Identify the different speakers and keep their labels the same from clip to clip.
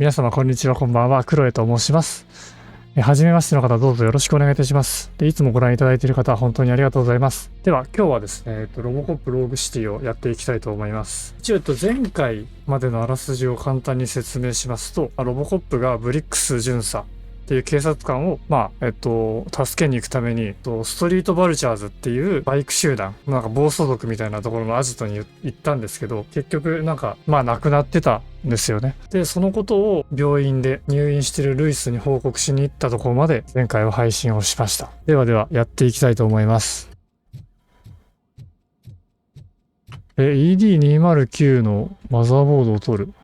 Speaker 1: 皆様こんにちは、こんばんは、クロエと申します。初めましての方、どうぞよろしくお願いいたします。いつもご覧いただいている方は本当にありがとうございます。では、今日はですね、ロボコップローグシティをやっていきたいと思います。一応、前回までのあらすじを簡単に説明しますと、ロボコップがブリックス巡査っていう警察官を、助けに行くために、ストリートバルチャーズっていうバイク集団、なんか暴走族みたいなところのアジトに行ったんですけど、結局亡くなってたんですよね。で、そのことを病院で入院してるルイスに報告しに行ったところまで前回は配信をしました。ではやっていきたいと思います。ED209 のマザーボードを取る。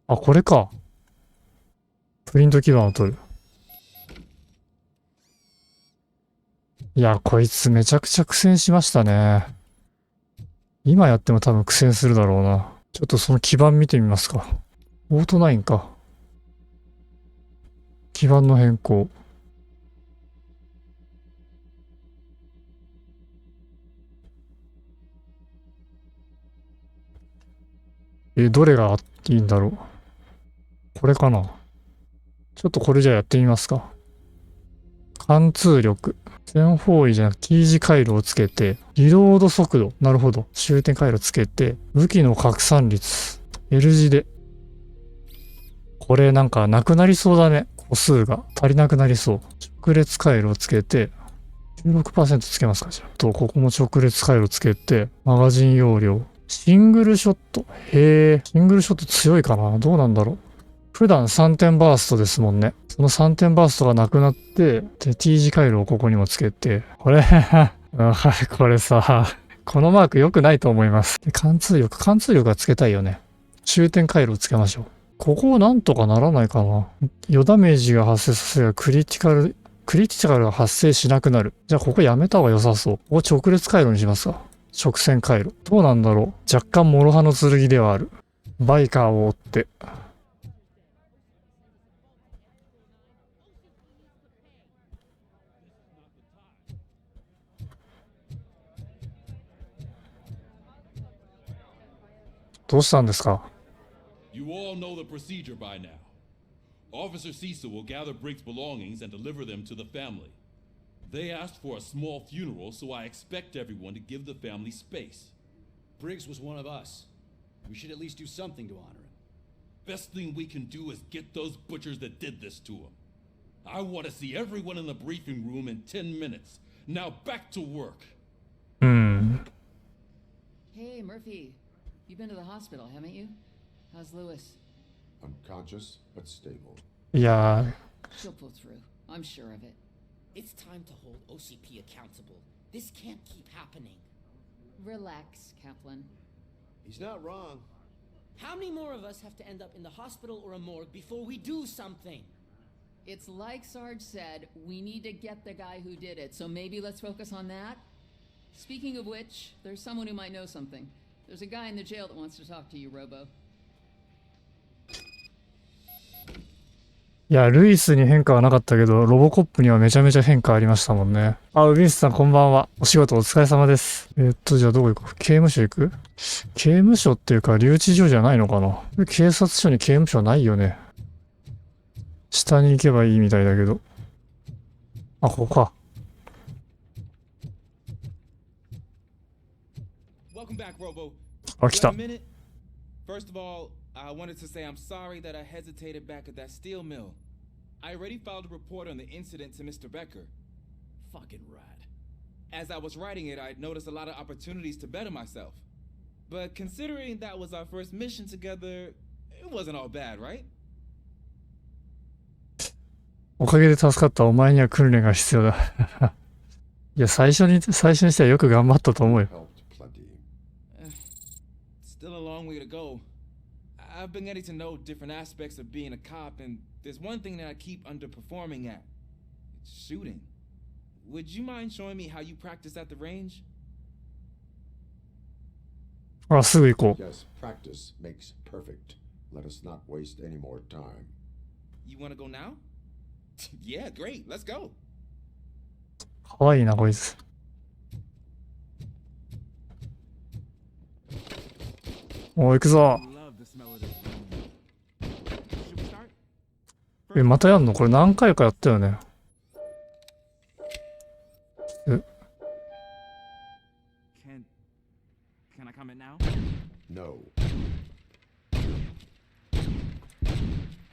Speaker 1: あ、これか。プリント基板を取る。いや、こいつめちゃくちゃ苦戦しましたね。今やっても多分苦戦するだろうな。ちょっとその基板見てみますか。オート9か。基板の変更。どれがいいんだろう。これかな。ちょっとこれじゃあやってみますか。貫通力。全方位じゃなく T 字回路をつけて、リロード速度。なるほど。終点回路つけて、武器の拡散率。L 字で。これなくなりそうだね。個数が足りなくなりそう。直列回路をつけて、16% つけますか、じゃあ。ここも直列回路つけて、マガジン容量。シングルショット。シングルショット強いかな。どうなんだろう。普段3点バーストですもんね。その3点バーストがなくなって、で、T 字回路をここにもつけて、これこれさ、このマーク良くないと思います。で、貫通力がつけたいよね。終点回路をつけましょう。ここをなんとかならないかな。余ダメージが発生させるクリティカルが発生しなくなる。じゃあここやめた方が良さそう。ここ直列回路にしますか。直線回路。どうなんだろう。若干諸刃の剣ではある。バイカーを追って。どうしたんですか？
Speaker 2: You all know the procedure by now. Officer Cecil will gather Briggs' belongings and deliver them to the family. They asked for a small funeral, so I expect everyone to give the family space.
Speaker 3: Briggs was one of us. We should at least do something to honor him.
Speaker 2: Best thing we can do is get those butchers that did this to him. I want to see everyone in the briefing room in 10 minutes. Now back to work.
Speaker 4: Hey, Murphy.You've been to the hospital, haven't you? How's Lewis?
Speaker 5: Unconscious, but stable.
Speaker 1: Yeah.
Speaker 4: She'll pull through. I'm sure of it.
Speaker 6: It's time to hold OCP accountable. This can't keep happening.
Speaker 4: Relax, Kaplan.
Speaker 3: He's not wrong.
Speaker 6: How many more of us have to end up in the hospital or a morgue before we do something?
Speaker 4: It's like Sarge said, we need to get the guy who did it, so maybe let's focus on that? Speaking of which, there's someone who might know something.There's a guy in the jail that wants to talk to you, Robo.
Speaker 1: いや、ルイスに変化はなかったけど、ロボコップにはめちゃめちゃ変化ありましたもんね。ウビンスさんこんばんは。お仕事お疲れ様です。じゃあどこ行く？刑務所行く？刑務所っていうか留置所じゃないのかな？警察署に刑務所ないよね。下に行けばいいみたいだけど。ここか。
Speaker 7: Welcome back, Robo.
Speaker 1: 来た。
Speaker 7: First of all, I wanted to say I'm sorry that I hesitated back at that steel mill. I already filed a report on the incident to Mr. Becker. Fucking rat. As I was writing it, I noticed a lot of opportunities to better myself. But considering that was our first mission together, it wasn't all bad, right?
Speaker 1: おかげで助かった。お前には訓練が必要だ。いや、最初にしてはよく頑張ったと思うよ。
Speaker 7: Still a long way to go. I've been getting to know different aspects of being a cop, and there's one thing that I keep underperforming at. It's shooting. Would you mind showing me how you practice at the range?
Speaker 1: すぐ行こう。
Speaker 5: Yes, practice makes perfect. Let us not waste any more time.
Speaker 7: You want to go now? Yeah, great. Let's go.
Speaker 1: かわいいな、こいつ。おい、行くぞ。またやんの？これ何回かやったよね。
Speaker 7: Can I comment now?
Speaker 5: No.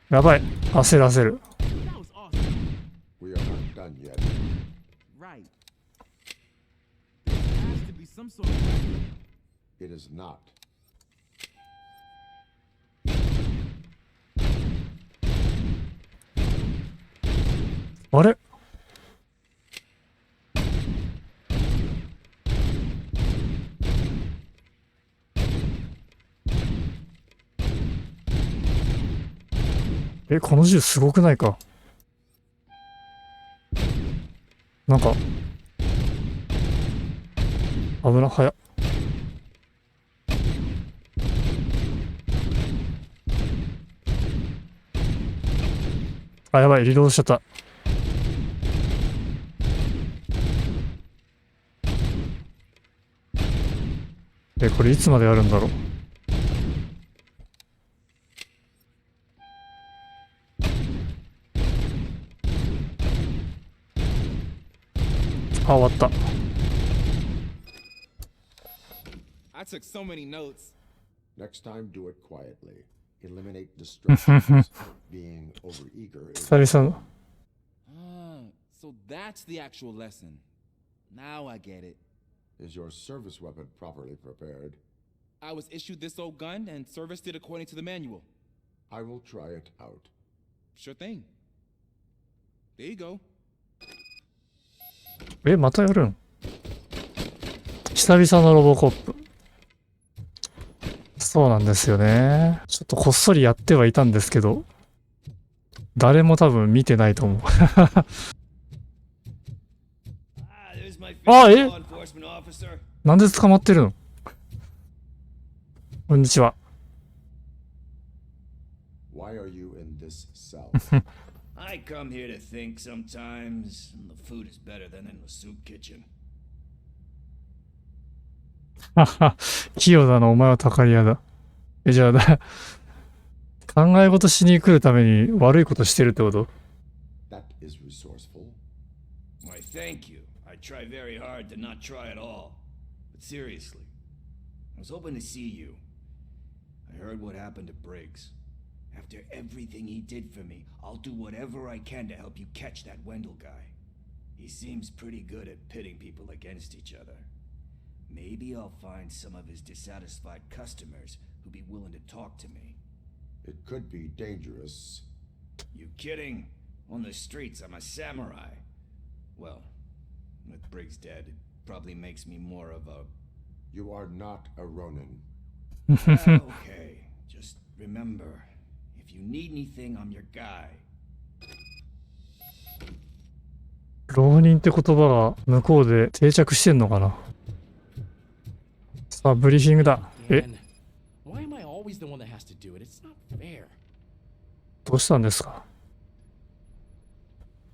Speaker 1: やばい。焦る焦る。
Speaker 7: That was awesome.
Speaker 5: We are not done yet.
Speaker 7: Right. There has to be some sort of.
Speaker 5: It is not.
Speaker 1: あれ？この銃すごくないか？なんか危な、早っ。あ、やばい、リロードしちゃった。これいつまでやるんだろう。あ、終わった。
Speaker 7: I took so many notes.
Speaker 5: Next time, do it quietly. Eliminate distractions. Being overeager is.
Speaker 1: 久々の。
Speaker 7: So that's the actual lesson. Now I get it.
Speaker 5: Is your service weapon properly prepared?
Speaker 7: I was issued this old gun and serviced it according to the manual.
Speaker 5: I will try it out.
Speaker 7: Sure thing. There you go.
Speaker 1: またやるん？久々のロボコップ。そうなんですよね。ちょっとこっそりやってはいたんですけど、誰も多分見てないと思う。あ、なんで捕まってるの？こんにちは。
Speaker 5: Why are you in this cell?
Speaker 3: I come here to think sometimes, and the food is better than in the soup kitchen.
Speaker 1: 器用だな、お前はたかり屋だ。じゃあ考え事しに来るために悪いことしてるってこと？
Speaker 5: That is resourceful.
Speaker 3: Why, thank you. I try very hard to not try at all. But seriously, I was hoping to see you. I heard what happened to Briggs. After everything he did for me, I'll do whatever I can to help you catch that Wendell guy. He seems pretty good at pitting people against each other. Maybe I'll find some of his dissatisfied customers who'd be willing to talk to me.
Speaker 5: It could be dangerous.
Speaker 3: You kidding? On the streets, I'm a samurai. Well, with Briggs dead, it probably makes me more of a...
Speaker 5: You are not a Ronin.
Speaker 3: Okay, just remember, if you need anything, I'm your guy.
Speaker 1: 浪人って言葉が向こうで定着してんのかな。さあ、ブリーフィングだ。
Speaker 8: Why am I always the one that has to do it? It's not fair.
Speaker 1: どうしたんですか？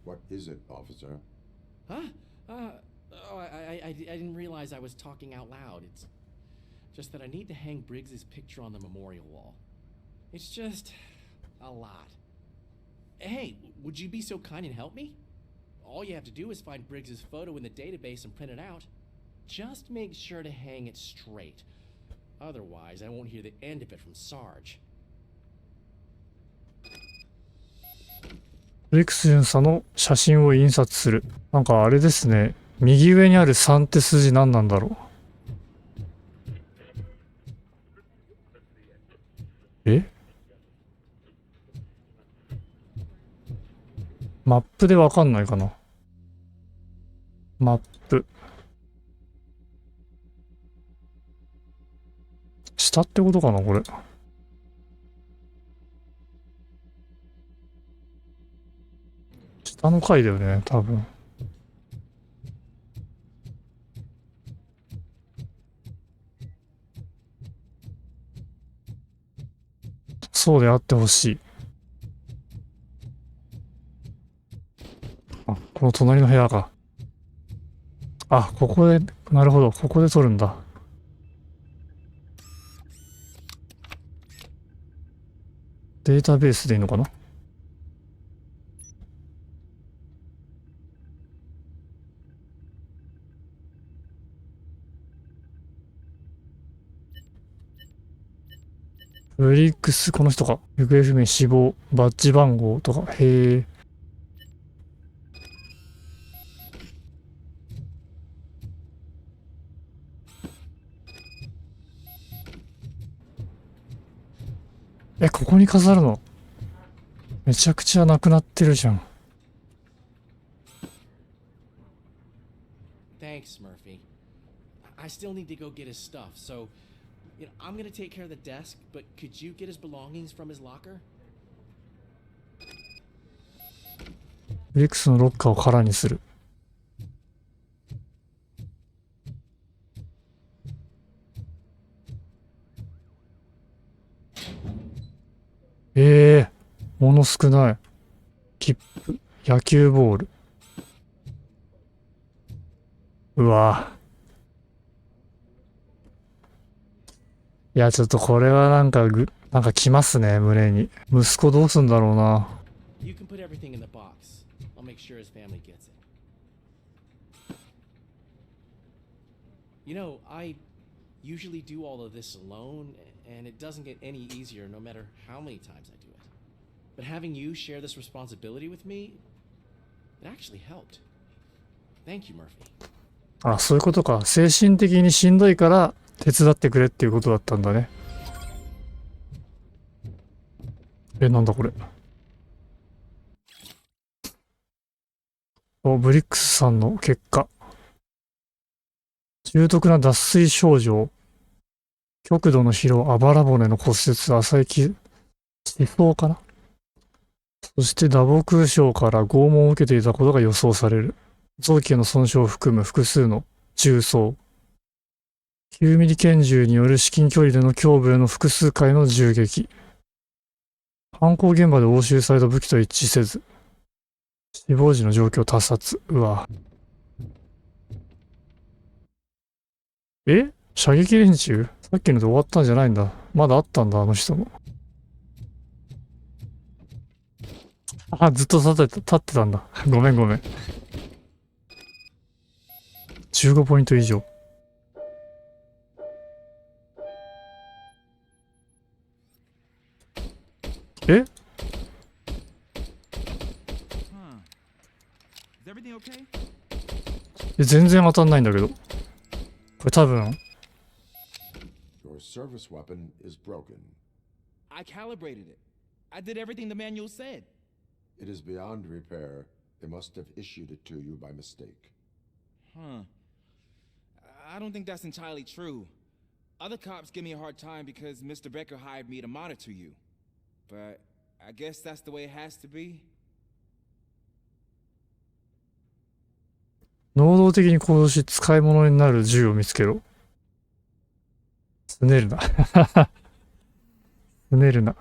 Speaker 5: What is it, officer?
Speaker 8: Huh? I didn't realize I was talking out loud. It's just that I need to hang Briggs's picture on the memorial wall. It's just a lot. Hey, would you be so kind and help me? All you have to do is find Briggs's photo in the database and print it out. Just make sure to hang it straight. Otherwise, I won't hear the end of it from Sarge.
Speaker 1: ブリックス巡査の写真を印刷する。なんかあれですね。右上にある3って数字何なんだろう？マップでわかんないかな。マップ。下ってことかな、これ。下の階だよね、多分。そうであってほしい。あ、この隣の部屋か。あ、ここで、なるほど、ここで撮るんだ。データベースでいいのかな？ブリックス、この人か。行方不明、死亡、バッジ番号とか。へえ。ここに飾るのめちゃくちゃなくなってるじゃん。
Speaker 8: Thanks, Murphy. I still need to go get his stuff, so I'm gonna take care of the desk, but could you get his belongings from his locker?
Speaker 1: ブリックスのロッカーを空にする。もの少ない。切符、野球ボール。うわ。いや、ちょっとこれはなんか来ますね、胸に。息子どうすんだろうな。
Speaker 8: You can put everything in the box. I'll make sure his family gets it. I usually do all of this alone, and it doesn't get any easier no matter how many times I do it. But having you share this responsibility with me, it actually helped. Thank you, Murphy.
Speaker 1: あ、そういうことか。精神的にしんどいから手伝ってくれっていうことだったんだね。なんだこれ。ブリックスさんの結果。重篤な脱水症状。極度の疲労、あばら骨の骨折、浅い死相かな。そして打撲傷から拷問を受けていたことが予想される。臓器への損傷を含む複数の銃創。9ミリ拳銃による至近距離での胸部への複数回の銃撃。犯行現場で押収された武器と一致せず。死亡時の状況他殺。うわ。射撃練習？さっきので終わったんじゃないんだ。まだあったんだ、あの人も。ずっと立ってたんだ。ごめん。15ポイント以上。全然当たんないんだけど。これ多分。
Speaker 5: Your service weapon is broken.
Speaker 7: I calibrated it. I did everything the manual said.
Speaker 5: It is beyond repair. They must have issued it to you by mistake.
Speaker 7: I don't think that's entirely true. Other cops give me a hard time because Mr. Becker hired me to monitor you. But I guess that's the way it has to be.
Speaker 1: 能動的に行動し使い物になる銃を見つけろ。つねるな。つねるな。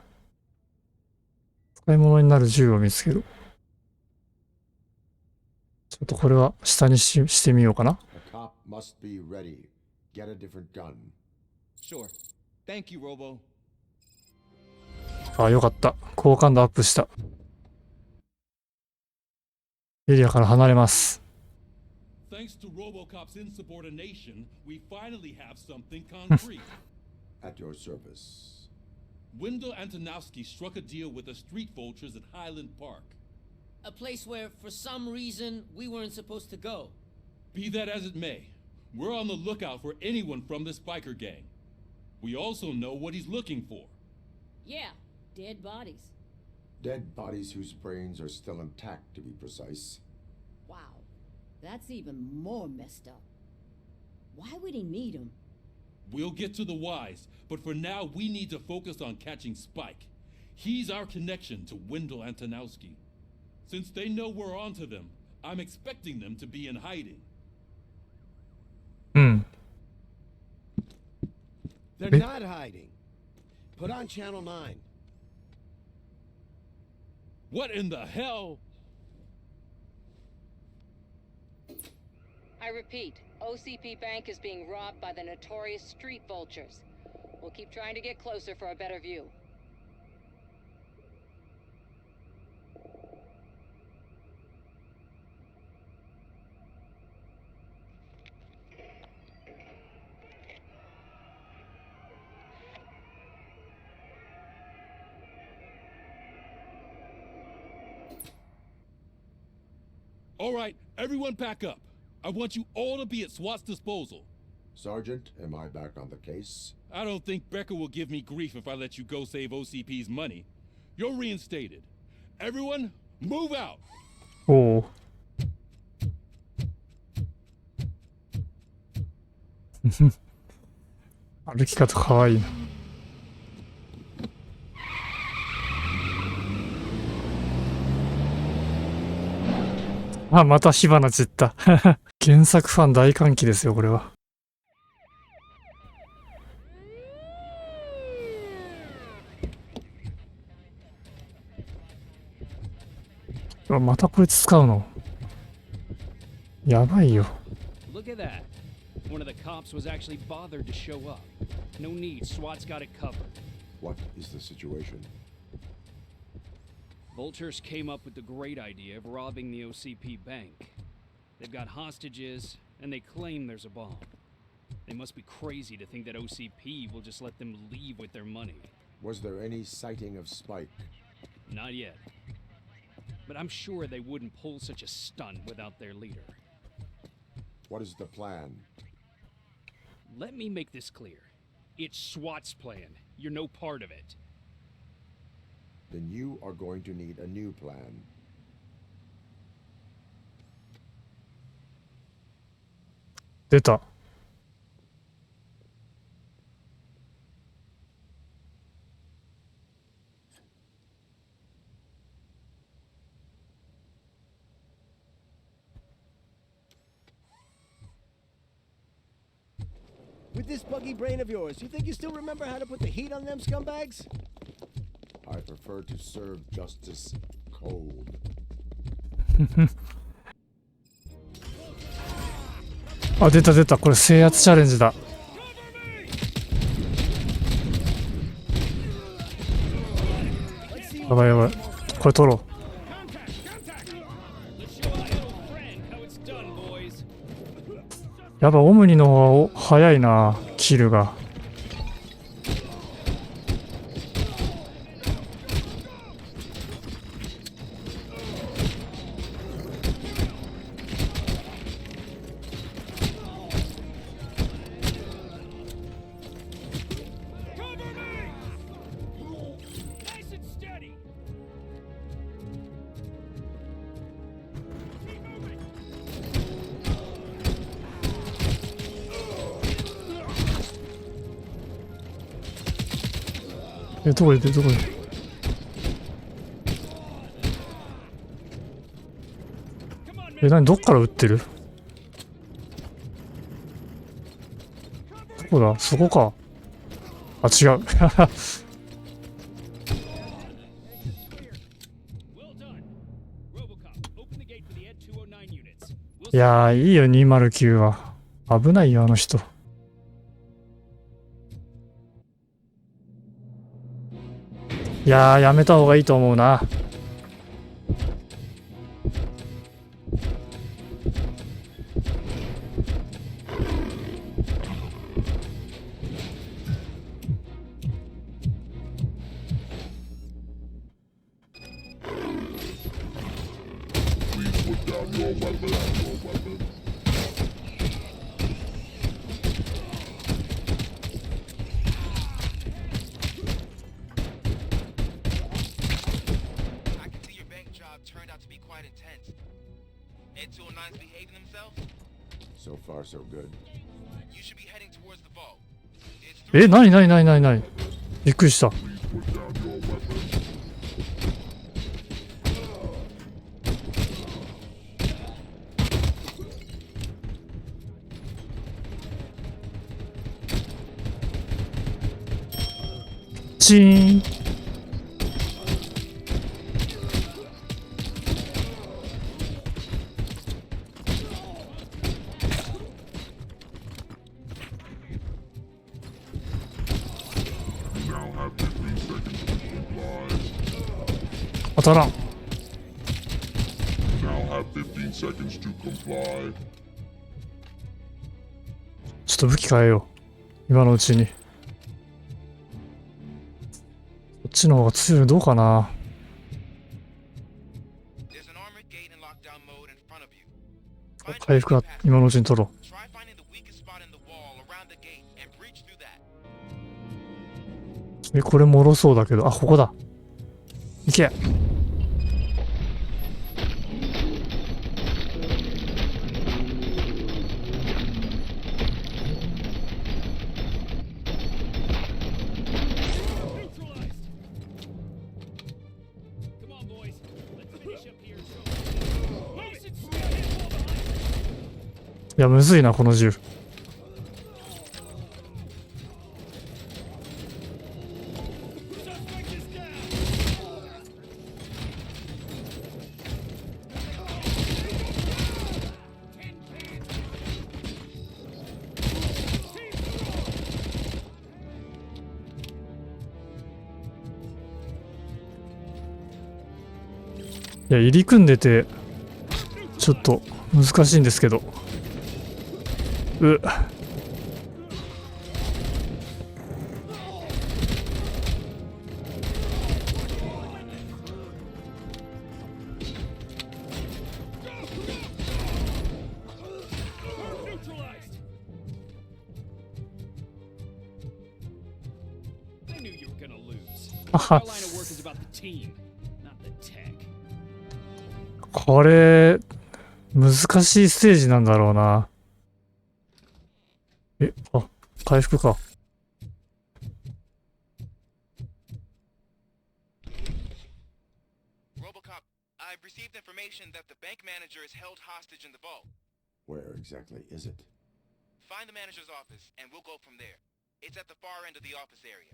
Speaker 1: 使い物になる銃を見つけろ。ちょっとこれは下にしてみようかな。
Speaker 5: The cop must be ready. Get a different gun.
Speaker 7: Sure. Thank you, Robo.
Speaker 1: あ、よかった。好感度アップした。エリアから離れます。
Speaker 2: Thanks to Robocop's insubordination, we finally have something concrete.
Speaker 5: At your service.
Speaker 2: Wendell Antonowski struck a deal with the street vultures at Highland Park.
Speaker 6: A place where, for some reason, we weren't supposed to go.
Speaker 2: Be that as it may, we're on the lookout for anyone from this biker gang. We also know what he's looking for.
Speaker 4: Yeah, dead bodies.
Speaker 5: Dead bodies whose brains are still intact, to be precise.
Speaker 4: Wow, that's even more messed up. Why would he need them?
Speaker 2: We'll get to the whys, but for now we need to focus on catching Spike. He's our connection to Wendell Antonowski. Since they know we're onto them, I'm expecting them to be in hiding.
Speaker 3: They're not hiding. Put on Channel 9.
Speaker 2: What in the hell?
Speaker 9: I repeat, OCP Bank is being robbed by the notorious street vultures. We'll keep trying to get closer for a better view.
Speaker 2: All right, everyone pack up. I want you all to be at SWAT's disposal.
Speaker 5: Sergeant, am I back on the case?
Speaker 2: I don't think Becker will give me grief if I let you go save OCP's money. You're reinstated. Everyone, move out.
Speaker 1: おお。歩き方かわいいな。あ、また火花散った。原作ファン大歓喜ですよ、これは。うわ、またこいつ使うの。やばいよ。
Speaker 10: Look at that. One of the cops was actually bothered to show up. No need, SWAT's got it covered.
Speaker 5: What is the situation?
Speaker 10: Vultures came up with the great idea of robbing the OCP bank. They've got hostages, and they claim there's a bomb. They must be crazy to think that OCP will just let them leave with their money.
Speaker 5: Was there any sighting of Spike?
Speaker 10: Not yet. But I'm sure they wouldn't pull such a stunt without their leader.
Speaker 5: What is the plan?
Speaker 10: Let me make this clear. It's SWAT's plan. You're no part of it.
Speaker 5: Then you are going to need a new plan.
Speaker 1: 出た。
Speaker 6: With this buggy brain of yours, you think you still remember how to put the heat on them scumbags?
Speaker 5: I prefer to serve justice cold.
Speaker 1: あ、出た出た。これ制圧チャレンジだ。やばいやばい。これ取ろう。やっぱオムニの方が早いな、キルが。どこでどこで何どっから撃ってる？どこだ？そこか。あ、違う。いやー、いいよ、209は。危ないよ、あの人。いやー、やめた方がいいと思うな。
Speaker 5: So far, so good.
Speaker 1: え、なになになになになに？びっくりした。チーン。当たらん。ちょっと武器変えよう。今のうちに。こっちの方が強いのどうかな。回復は今のうちに取ろう。これ脆そうだけど、あ、ここだ。行け。いや、むずいな、この銃。いや、入り組んでて、ちょっと難しいんですけど。あは。これ、難しいステージなんだろうな。あ、回復か。
Speaker 11: Robocop, I've received information that the bank manager is held hostage in the vault.
Speaker 5: Where exactly is it?
Speaker 11: Find the manager's office, and we'll go from there. It's at the far end of the office area.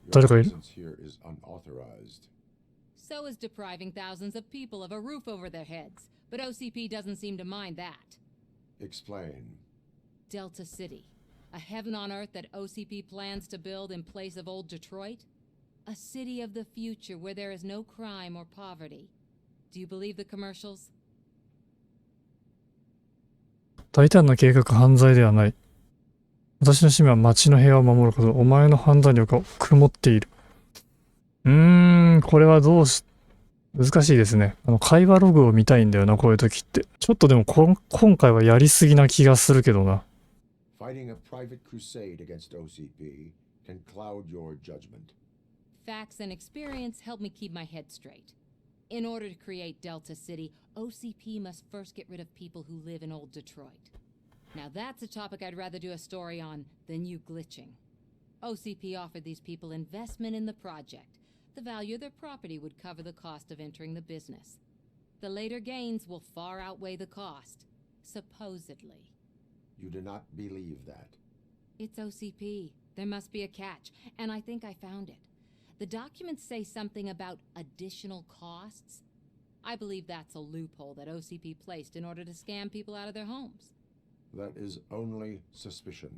Speaker 1: 誰かいる?
Speaker 5: Your presence here is unauthorized.
Speaker 9: So is depriving thousands of people of a roof over their heads. But OCP doesn't seem to mind that.
Speaker 5: Explain.
Speaker 9: Delta City. A heaven on earth that OCP plans to build in place of old Detroit? A city of the future where there is no crime or poverty. Do you believe the commercials?
Speaker 1: 大胆な計画、犯罪ではない。私の使命は街の平和を守ること。お前の判断力は曇っている。これは難しいですね。会話ログを見たいんだよな、こういう時って。ちょっとでも今回はやりすぎな気がするけどな。
Speaker 5: Fighting a private crusade against OCP can cloud your judgment.
Speaker 9: Facts and experience help me keep my head straight. In order to create Delta City, OCP must first get rid of people who live in old Detroit. Now that's a topic I'd rather do a story on than you glitching. OCP offered these people investment in the project. The value of their property would cover the cost of entering the business. The later gains will far outweigh the cost, supposedly.
Speaker 5: You do not believe that.
Speaker 9: It's OCP. There must be a catch, and I think I found it. The documents say something about additional costs. I believe that's a loophole that OCP placed in order to scam people out of their homes.
Speaker 5: That is only suspicion.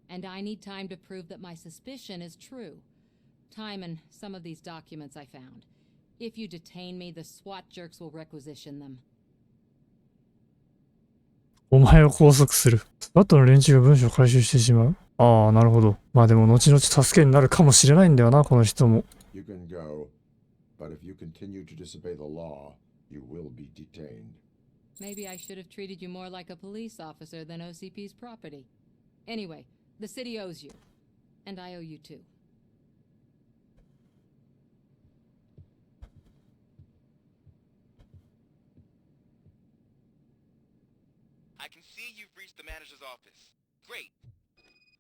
Speaker 9: And I need time to prove that my suspicion is true. Time and some of these documents I found. If you detain me, the SWAT jerks will requisition them.
Speaker 1: お前を拘束する。SWATの連中が文書を回収してしまう。ああ、なるほど。まあでも後々助けになるかもしれないんだよな、この人も。
Speaker 5: You can go, but if you continue to disobey the law, you will be detained.
Speaker 9: Maybe I should have treated you more like a police officer than OCP's property. Anyway, the city owes you. And I owe you too.
Speaker 11: I can see you've reached the manager's office. Great.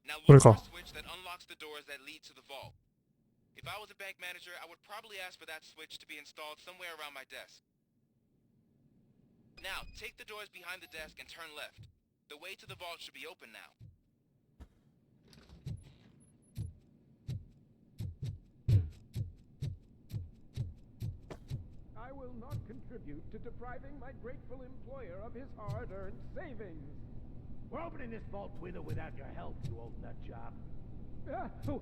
Speaker 11: Now
Speaker 1: What
Speaker 11: look
Speaker 1: do you
Speaker 11: for
Speaker 1: call?
Speaker 11: a switch that unlocks the doors that lead to the vault. If I was a bank manager, I would probably ask for that switch to be installed somewhere around my desk. Now, take the doors behind the desk and turn left. The way to the vault should be open now.
Speaker 12: I will not contribute to depriving my grateful employer of his hard-earned savings.
Speaker 13: We're opening this vault with or without your help, you old nut job.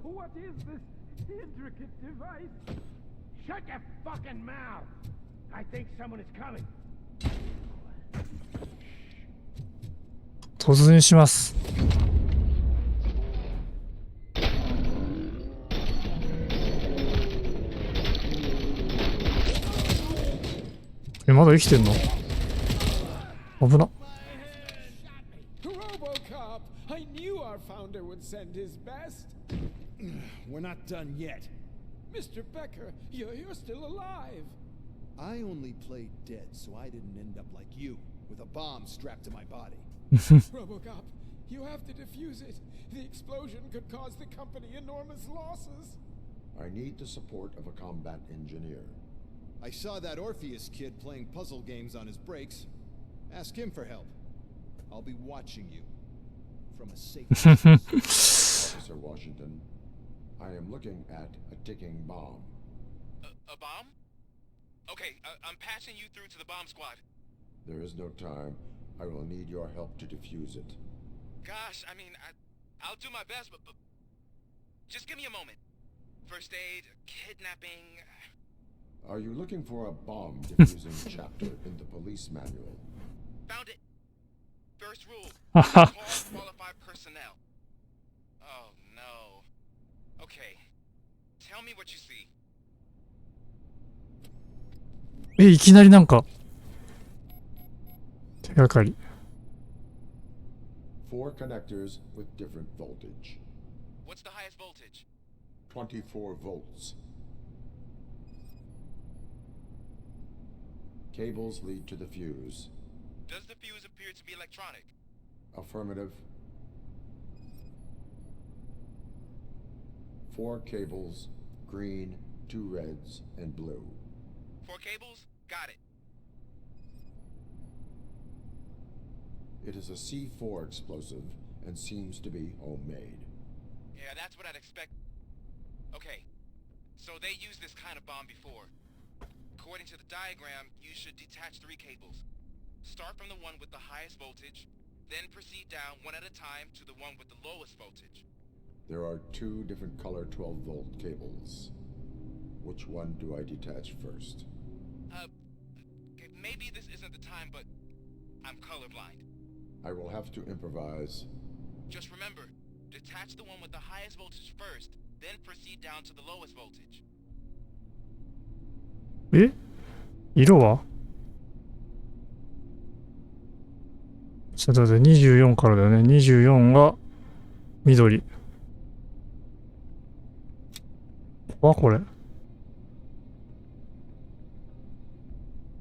Speaker 12: What is this intricate device?
Speaker 13: Shut your fucking mouth! I think someone is coming.
Speaker 1: 突入します。え、まだ生きてんの？危な。
Speaker 12: Robocop! I knew our founder would send his best.
Speaker 3: We're not done yet.
Speaker 12: Mr. Becker, you're still alive.
Speaker 3: I only played dead so I didn't end up like you, with a bomb strapped to my body.
Speaker 12: Robocop, you have to defuse it. The explosion could cause the company enormous losses.
Speaker 5: I need the support of a combat engineer.
Speaker 3: I saw that Orpheus kid playing puzzle games on his breaks. Ask him for help. I'll be watching you from a safe distance.
Speaker 5: Officer Washington, I am looking at a ticking bomb.
Speaker 11: A bomb? Okay, I'm passing you through to the bomb squad.
Speaker 5: There is no time. I will need your help to defuse it.
Speaker 11: Gosh, I mean, I'll do my best, but just give me a moment. First aid, kidnapping...
Speaker 5: Are you looking for a bomb defusing chapter in the police manual?
Speaker 11: Found it. First rule, call qualified personnel. Oh, no. Okay. Tell me what you see.
Speaker 1: え、いきなりなんか手がかり。
Speaker 5: Four connectors with different voltage.
Speaker 11: What's the highest voltage?
Speaker 5: 24 volts. Cables lead to the fuse.
Speaker 11: Does the fuse appear to be electronic?
Speaker 5: Affirmative. 4 cables, green, 2 reds, and blue.
Speaker 11: 4 cables? Got it.
Speaker 5: It is a C4 explosive and seems to be homemade.
Speaker 11: Yeah, that's what I'd expect. Okay, so they used this kind of bomb before. According to the diagram, you should detach 3 cables. Start from the one with the highest voltage, then proceed down one at a time to the one with the lowest voltage.
Speaker 5: There are 2 different color 12-volt cables. Which one do I detach first?
Speaker 11: Maybe this isn't the time, but I'm colorblind.
Speaker 5: I will have to improvise.
Speaker 11: Just remember, detach the one with the highest voltage first, then proceed down to the lowest voltage.
Speaker 1: え？色は？ちょっと待って、24からだよね。24が緑。わ、これ。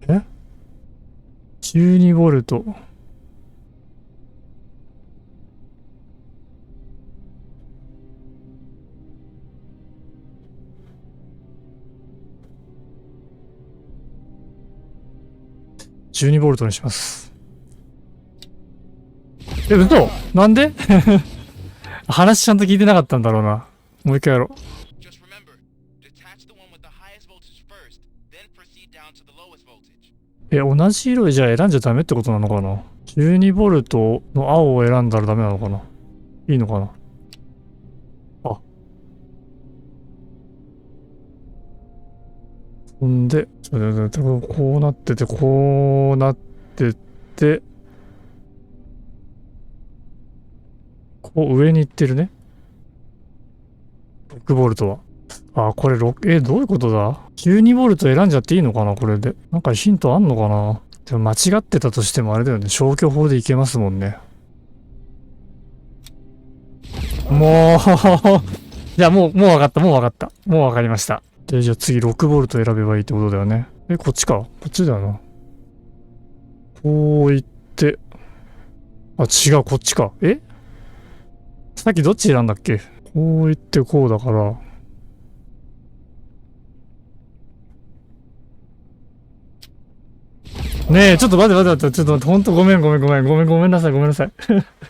Speaker 1: え？ 12 ボルト。12ボルトにします。え、嘘？なんで？話ちゃんと聞いてなかったんだろうな。もう一回やろう。え、同じ色じゃ選んじゃダメってことなのかな？ 12 ボルトの青を選んだらダメなのかな？いいのかな？あ。ほんで、こうなってて、こうなってて、こう上に行ってるね。6ボルトは。あ、これ6、どういうことだ？ 12 ボルト選んじゃっていいのかなこれで。なんかヒントあんのかな？でも間違ってたとしてもあれだよね。消去法でいけますもんね。もう、じゃあもう分かった。もう分かりました。で、じゃあ次6ボルト選べばいいってことだよね。え、こっちか。こっちだよな。こう行って、あ、違う、こっちか。え？さっきどっち選んだっけ？こう行ってこうだから。ねえ、ちょっと待って、ちょっとほんとごめんなさい。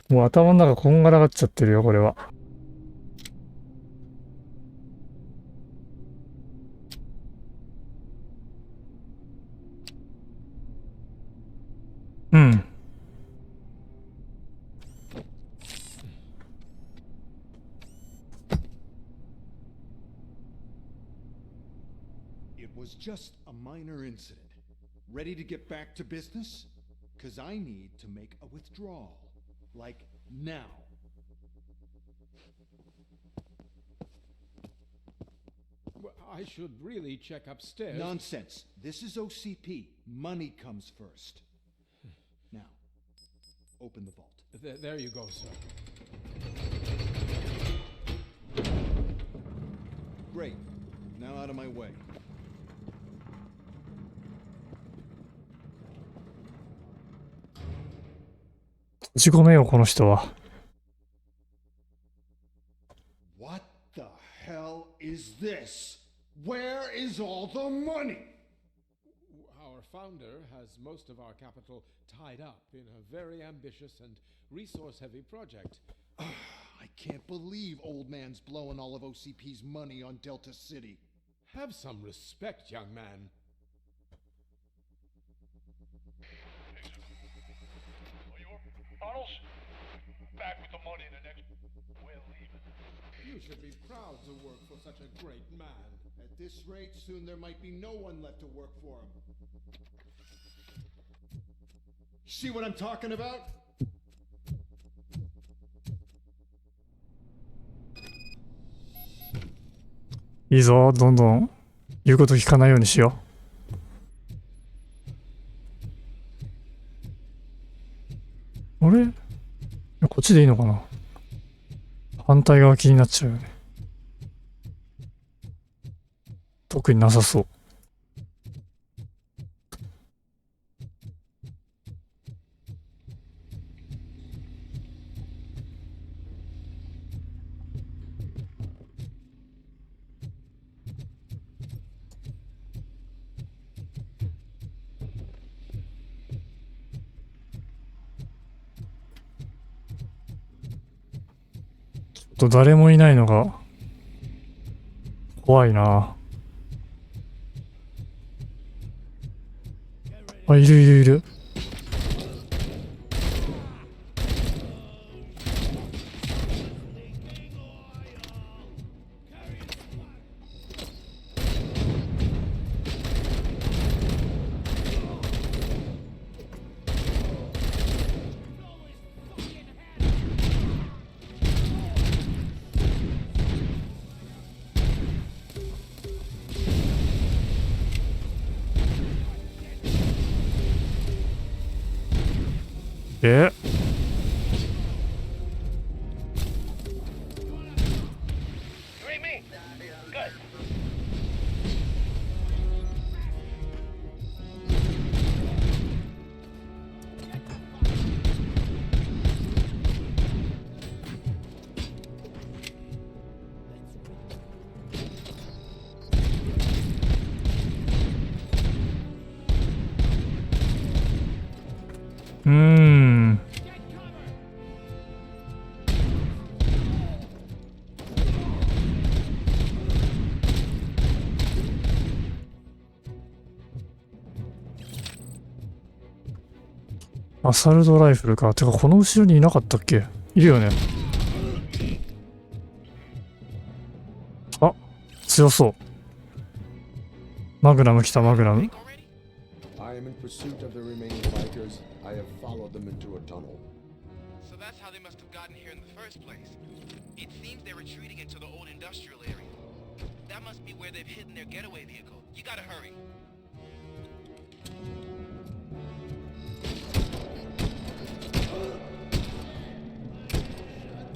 Speaker 1: もう頭の中こんがらがっちゃってるよ、これは。うん。
Speaker 3: It was just a minor incident. Ready to get back to business? 'Cause I need to make a withdrawal. Like now.
Speaker 12: I should really check upstairs.
Speaker 14: Nonsense. This is OCP. Money comes first. Now, open the vault.
Speaker 12: There you go, sir.
Speaker 14: Great. Now out of my way.
Speaker 1: 閉じ込めよう、この人は。
Speaker 14: What the hell is this? Where is all the money?
Speaker 12: Our founder has most of our capital tied up in a very ambitious and resource-heavy project.
Speaker 14: I can't believe old man's blowing all of OCP's money on Delta City.
Speaker 12: Have some respect, young man.
Speaker 13: Bottles? Back with the money in the next... We're leaving.
Speaker 12: You should be proud to work for such a great man.
Speaker 14: At this rate, soon there might be no one left to work for him. See what I'm talking about?
Speaker 1: いいぞ、どんどん言うこと聞かないようにしよう。あれ？こっちでいいのかな？反対側気になっちゃうよね。特になさそう。誰もいないのが怖いな。あ、いるいるいる。アサルトライフルか。てか、この後ろにいなかったっけ？いるよね。あ、強そう。マグナム来た、マグナム。
Speaker 5: I am in pursuit of the remaining bikers. I have followed them into a tunnel.
Speaker 11: So that's how they must have gotten here in the first place. It seems they're retreating into the old industrial area. That must be where they've hidden their getaway vehicle. You gotta hurry.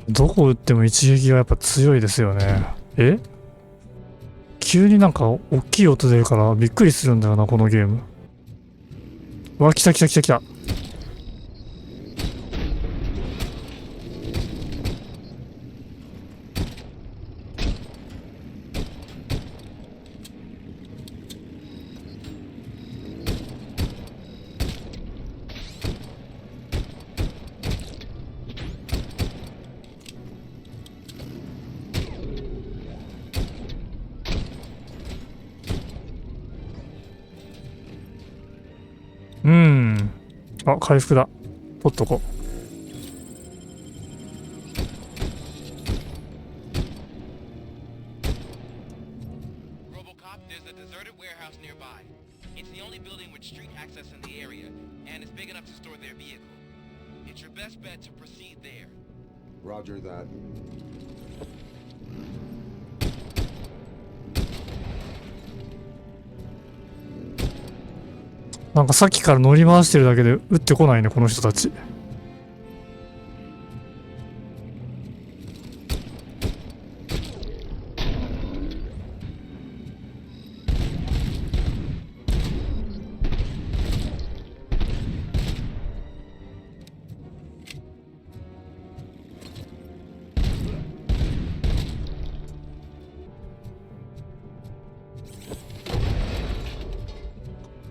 Speaker 1: どこ撃っても一撃がやっぱ強いですよね。え？急になんか大きい音出るからびっくりするんだよな、このゲーム。うわ、来た来た来た来た。あ、回復だ。取っとこう。
Speaker 11: Robocop, there's a deserted warehouse nearby. It's the only building with street access in the area, and it's big enough to store their vehicle. It's your best bet to proceed there.
Speaker 5: Roger that.
Speaker 1: なんかさっきから乗り回してるだけで撃ってこないね、この人たち。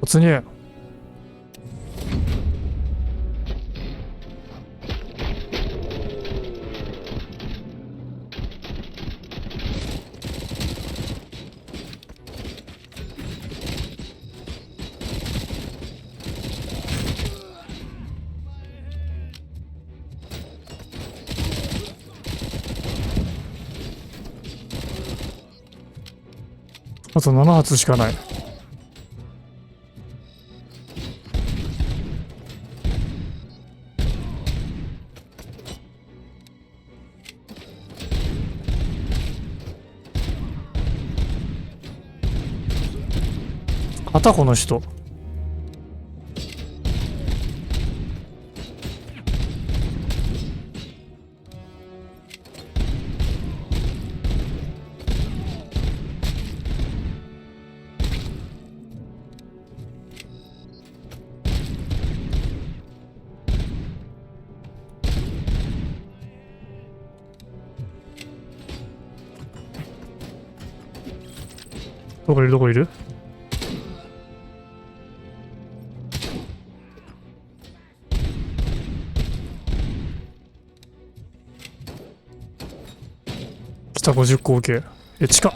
Speaker 1: 突入。あと7発しかない。またこの人。どこいるどこいる？下50口径。近っ。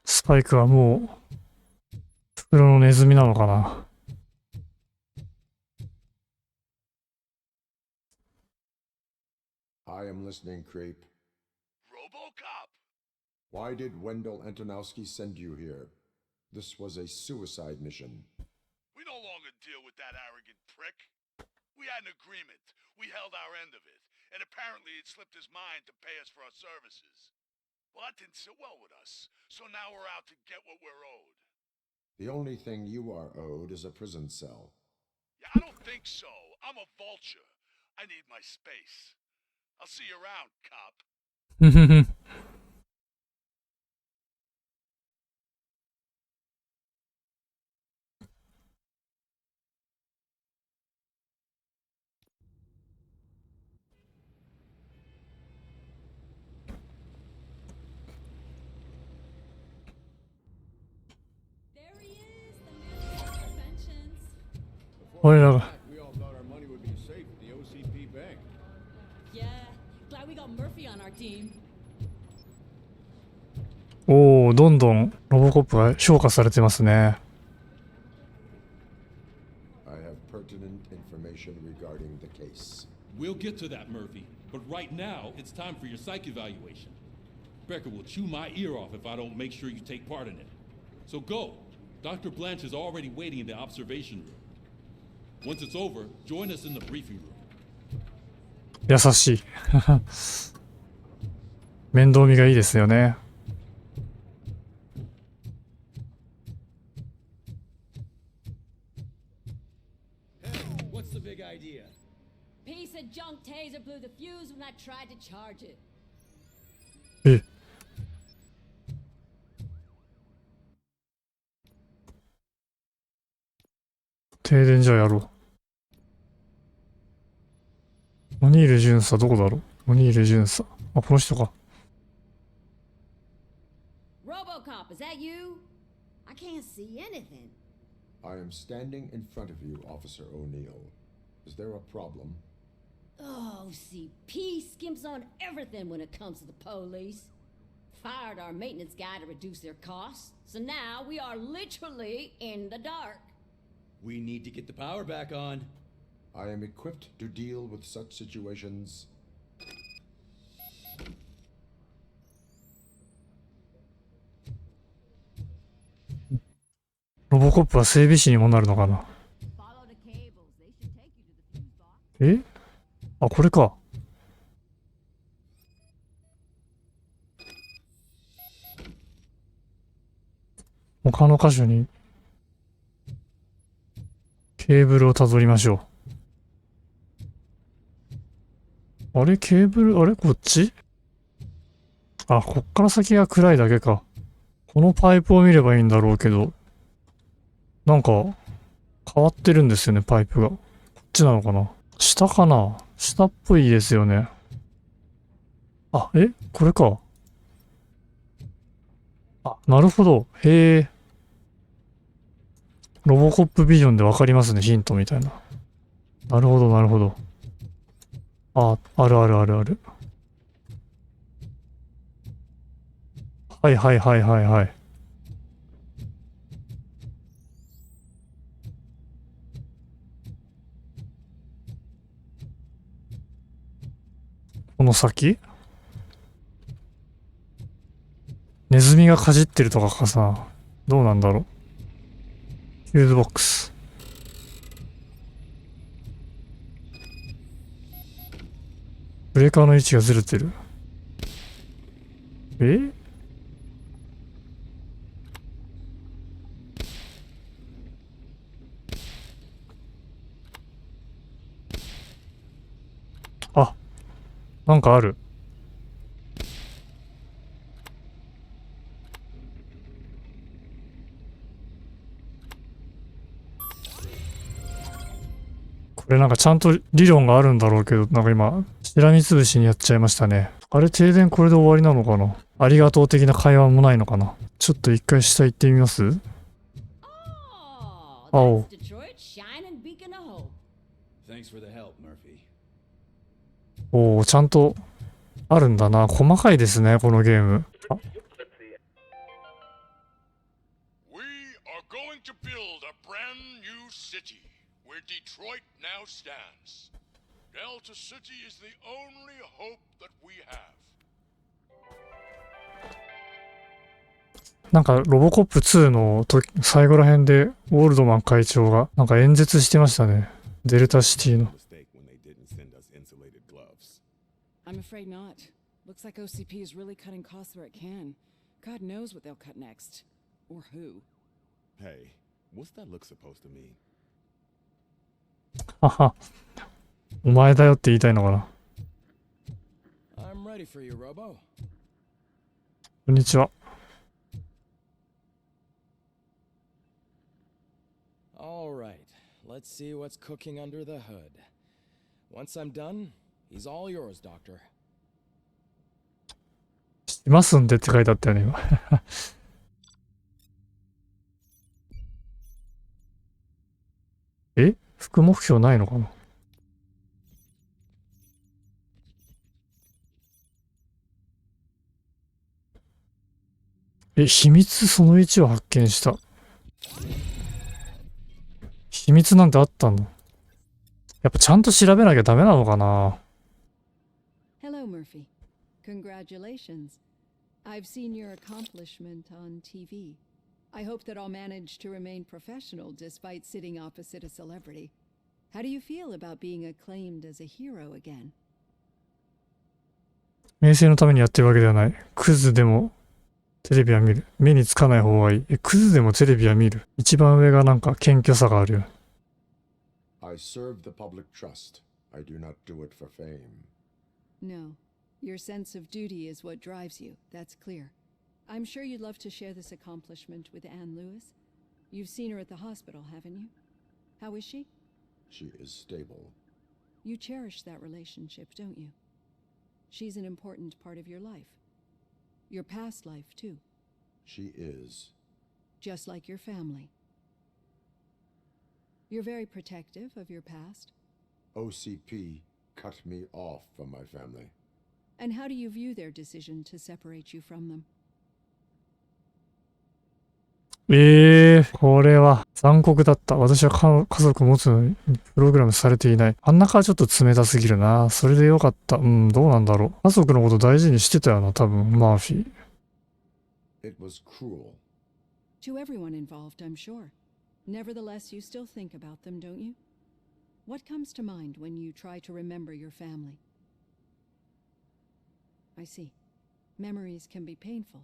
Speaker 1: スパイクはもう袋のネズミなのかな。
Speaker 5: I am listening, creep.
Speaker 13: Robocop!
Speaker 5: Why did Wendell Antonowski send you here? This was a suicide mission.
Speaker 13: We no longer deal with that arrogant prick. We had an agreement. We held our end of it. And apparently it slipped his mind to pay us for our services. Well, that didn't sit well with us. So now we're out to get what we're owed.
Speaker 5: The only thing you are owed is a prison cell.
Speaker 13: Yeah, I don't think so. I'm a vulture. I need my space. I'll see you around, cop.
Speaker 1: 俺らが。
Speaker 12: We all thought our money would be safe at the OCP bank.
Speaker 6: Yeah, glad we got Murphy on our team.
Speaker 1: おお、どんどんロボコップが評価されてますね。
Speaker 5: I have pertinent information regarding the case.
Speaker 2: We'll get to that, Murphy. But right now, it's time for your psych evaluation. Becker will chew my ear off if I don't make sure you take part in it. So go. Dr. Blanche is already waiting in the observation room. Once it's over, join us in the briefing room.
Speaker 1: 優しい。面倒見がいいですよね。
Speaker 3: What's the big idea?
Speaker 6: Piece of junk taser blew the fuse when I tried to charge it.
Speaker 1: え。停電じゃやろう。オニール巡査どこだろう？オニール巡査。あ、この人か。
Speaker 6: Robocop, is that you? I can't see anything.
Speaker 5: I am standing in front of you, Officer O'Neill. Is there a problem?
Speaker 6: OCP skimps on everything when it comes to the police. Fired our maintenance guy to reduce their costs, so now we are literally in the dark.
Speaker 3: We need to get the power back on.
Speaker 5: I am equipped to deal with such situations.
Speaker 1: ロボコップは整備士にもなるのかな。え？あ、これか。他の箇所にケーブルをたどりましょう。あれケーブル、あれこっち？あ、こっから先が暗いだけか。このパイプを見ればいいんだろうけど、なんか変わってるんですよね、パイプが。こっちなのかな？下かな？下っぽいですよね。あ、これか。あ、なるほど。へえ。ロボコップビジョンでわかりますね、ヒントみたいな。なるほど、なるほど。あ、あるあるあるある。はいはいはいはいはい。この先？ネズミがかじってるとかかさ、どうなんだろう。フューズボックス。ブレーカーの位置がずれてる。あ、なんかある。これなんかちゃんと理論があるんだろうけど、なんか今、しらみつぶしにやっちゃいましたね。あれ、停電これで終わりなのかな？ありがとう的な会話もないのかな？ちょっと一回下行ってみます？青。おお、ちゃんとあるんだな。細かいですね、このゲーム。あ、
Speaker 13: Detroit now stands. Delta City is the only hope that we have.
Speaker 1: なんかロボコップ2の最後ら辺でオールドマン会長がなんか演説してましたね。デルタシティの。
Speaker 4: I'm afraid not. Looks like OCP is really cutting costs where it can. God knows what they'll cut next. Or who.
Speaker 13: Hey, what's that look supposed to mean?
Speaker 1: はは。お前だよって言いたいのかな。
Speaker 8: I'm ready for you, Robo.
Speaker 1: こんにちは。
Speaker 8: All right, let's see what's cooking under the hood. Once I'm done, he's all yours, Doctor.
Speaker 1: しますんでって書いてあったよね、今。副目標ないのかな？秘密その1を発見した。秘密なんてあったの？やっぱちゃんと調べなきゃダメなのかな？
Speaker 4: Hello, Murphy. Congratulations. I've seen your accomplishment on TV. I hope that I'll manage to remain professional despite sitting opposite a celebrity. How do you feel about being acclaimed as a hero again?
Speaker 1: 名声のためにやってるわけではない。クズでもテレビは見る。目につかない方がいい。クズでもテレビは見る。一番上がなんか謙虚さがあるよ。
Speaker 5: I serve the public trust. I do not do it for fame.
Speaker 4: No. Your sense of duty is what drives you. That's clear. I'm sure you'd love to share this accomplishment with Anne Lewis. You've seen her at the hospital, haven't you? How is she?
Speaker 5: She is stable.
Speaker 4: You cherish that relationship, don't you? She's an important part of your life. Your past life, too.
Speaker 5: She is.
Speaker 4: Just like your family. You're very protective of your past.
Speaker 5: OCP cut me off from my family.
Speaker 4: And how do you view their decision to separate you from them?
Speaker 1: これは残酷だった。私は家族持つのにプログラムされていない。あん中はちょっと冷たすぎるな。それでよかった。どうなんだろう。家族のこと大事にしてたよな、多分、マーフィー。
Speaker 5: It was cruel.
Speaker 4: To everyone involved, I'm sure.
Speaker 15: Nevertheless, you still think about them, don't you? What comes to mind when you try to remember your family? I see. Memories can be painful,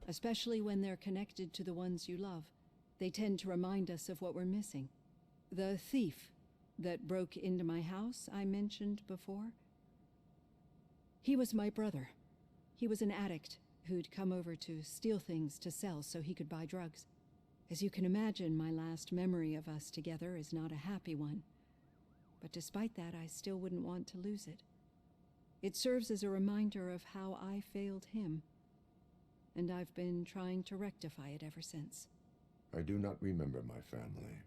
Speaker 15: especially when they're connected to the ones you love. They tend to remind us of what we're missing. The thief that broke into my house I mentioned before? He was my brother. He was an addict who'd come over to steal things to sell so he could buy drugs. As you can imagine, my last memory of us together is not a happy one. But despite that, I still wouldn't want to lose it. It serves as a reminder of how I failed him, and I've been trying to rectify it ever since.
Speaker 5: I do not remember my family.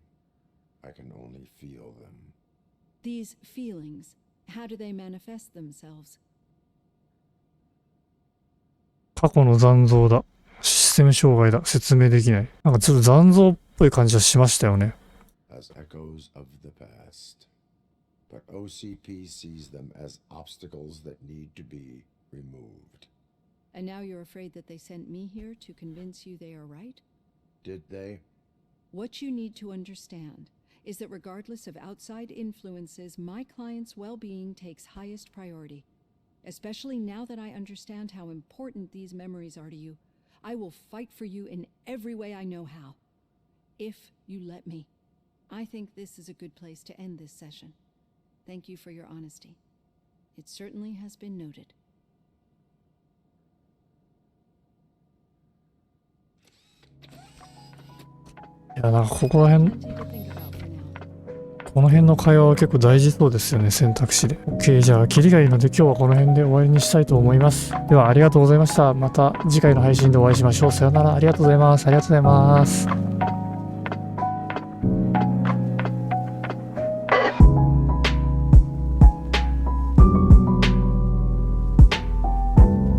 Speaker 5: I can only feel them.
Speaker 15: These feelings, how do they manifest themselves?
Speaker 1: 過去の残像だ。システム障害だ。説明できない。なんかちょっと残像っぽい感じはしましたよね。
Speaker 5: As echoes of the past. But OCP sees them as obstacles that need to be removed.
Speaker 15: And now you're afraid that they sent me here to convince you they are right?
Speaker 5: Did they?
Speaker 15: What you need to understand is that regardless of outside influences, my client's well-being takes highest priority. Especially now that I understand how important these memories are to you, I will fight for you in every way I know how. If you let me. I think this is a good place to end this session. Thank you for your honesty. It certainly has been noted.
Speaker 1: いや、なんかここら辺、この辺の会話は結構大事そうですよね、選択肢で。OK、じゃあ、キリがいいので今日はこの辺で終わりにしたいと思います。では、ありがとうございました。また次回の配信でお会いしましょう。さよなら、ありがとうございます。ありがとうございます。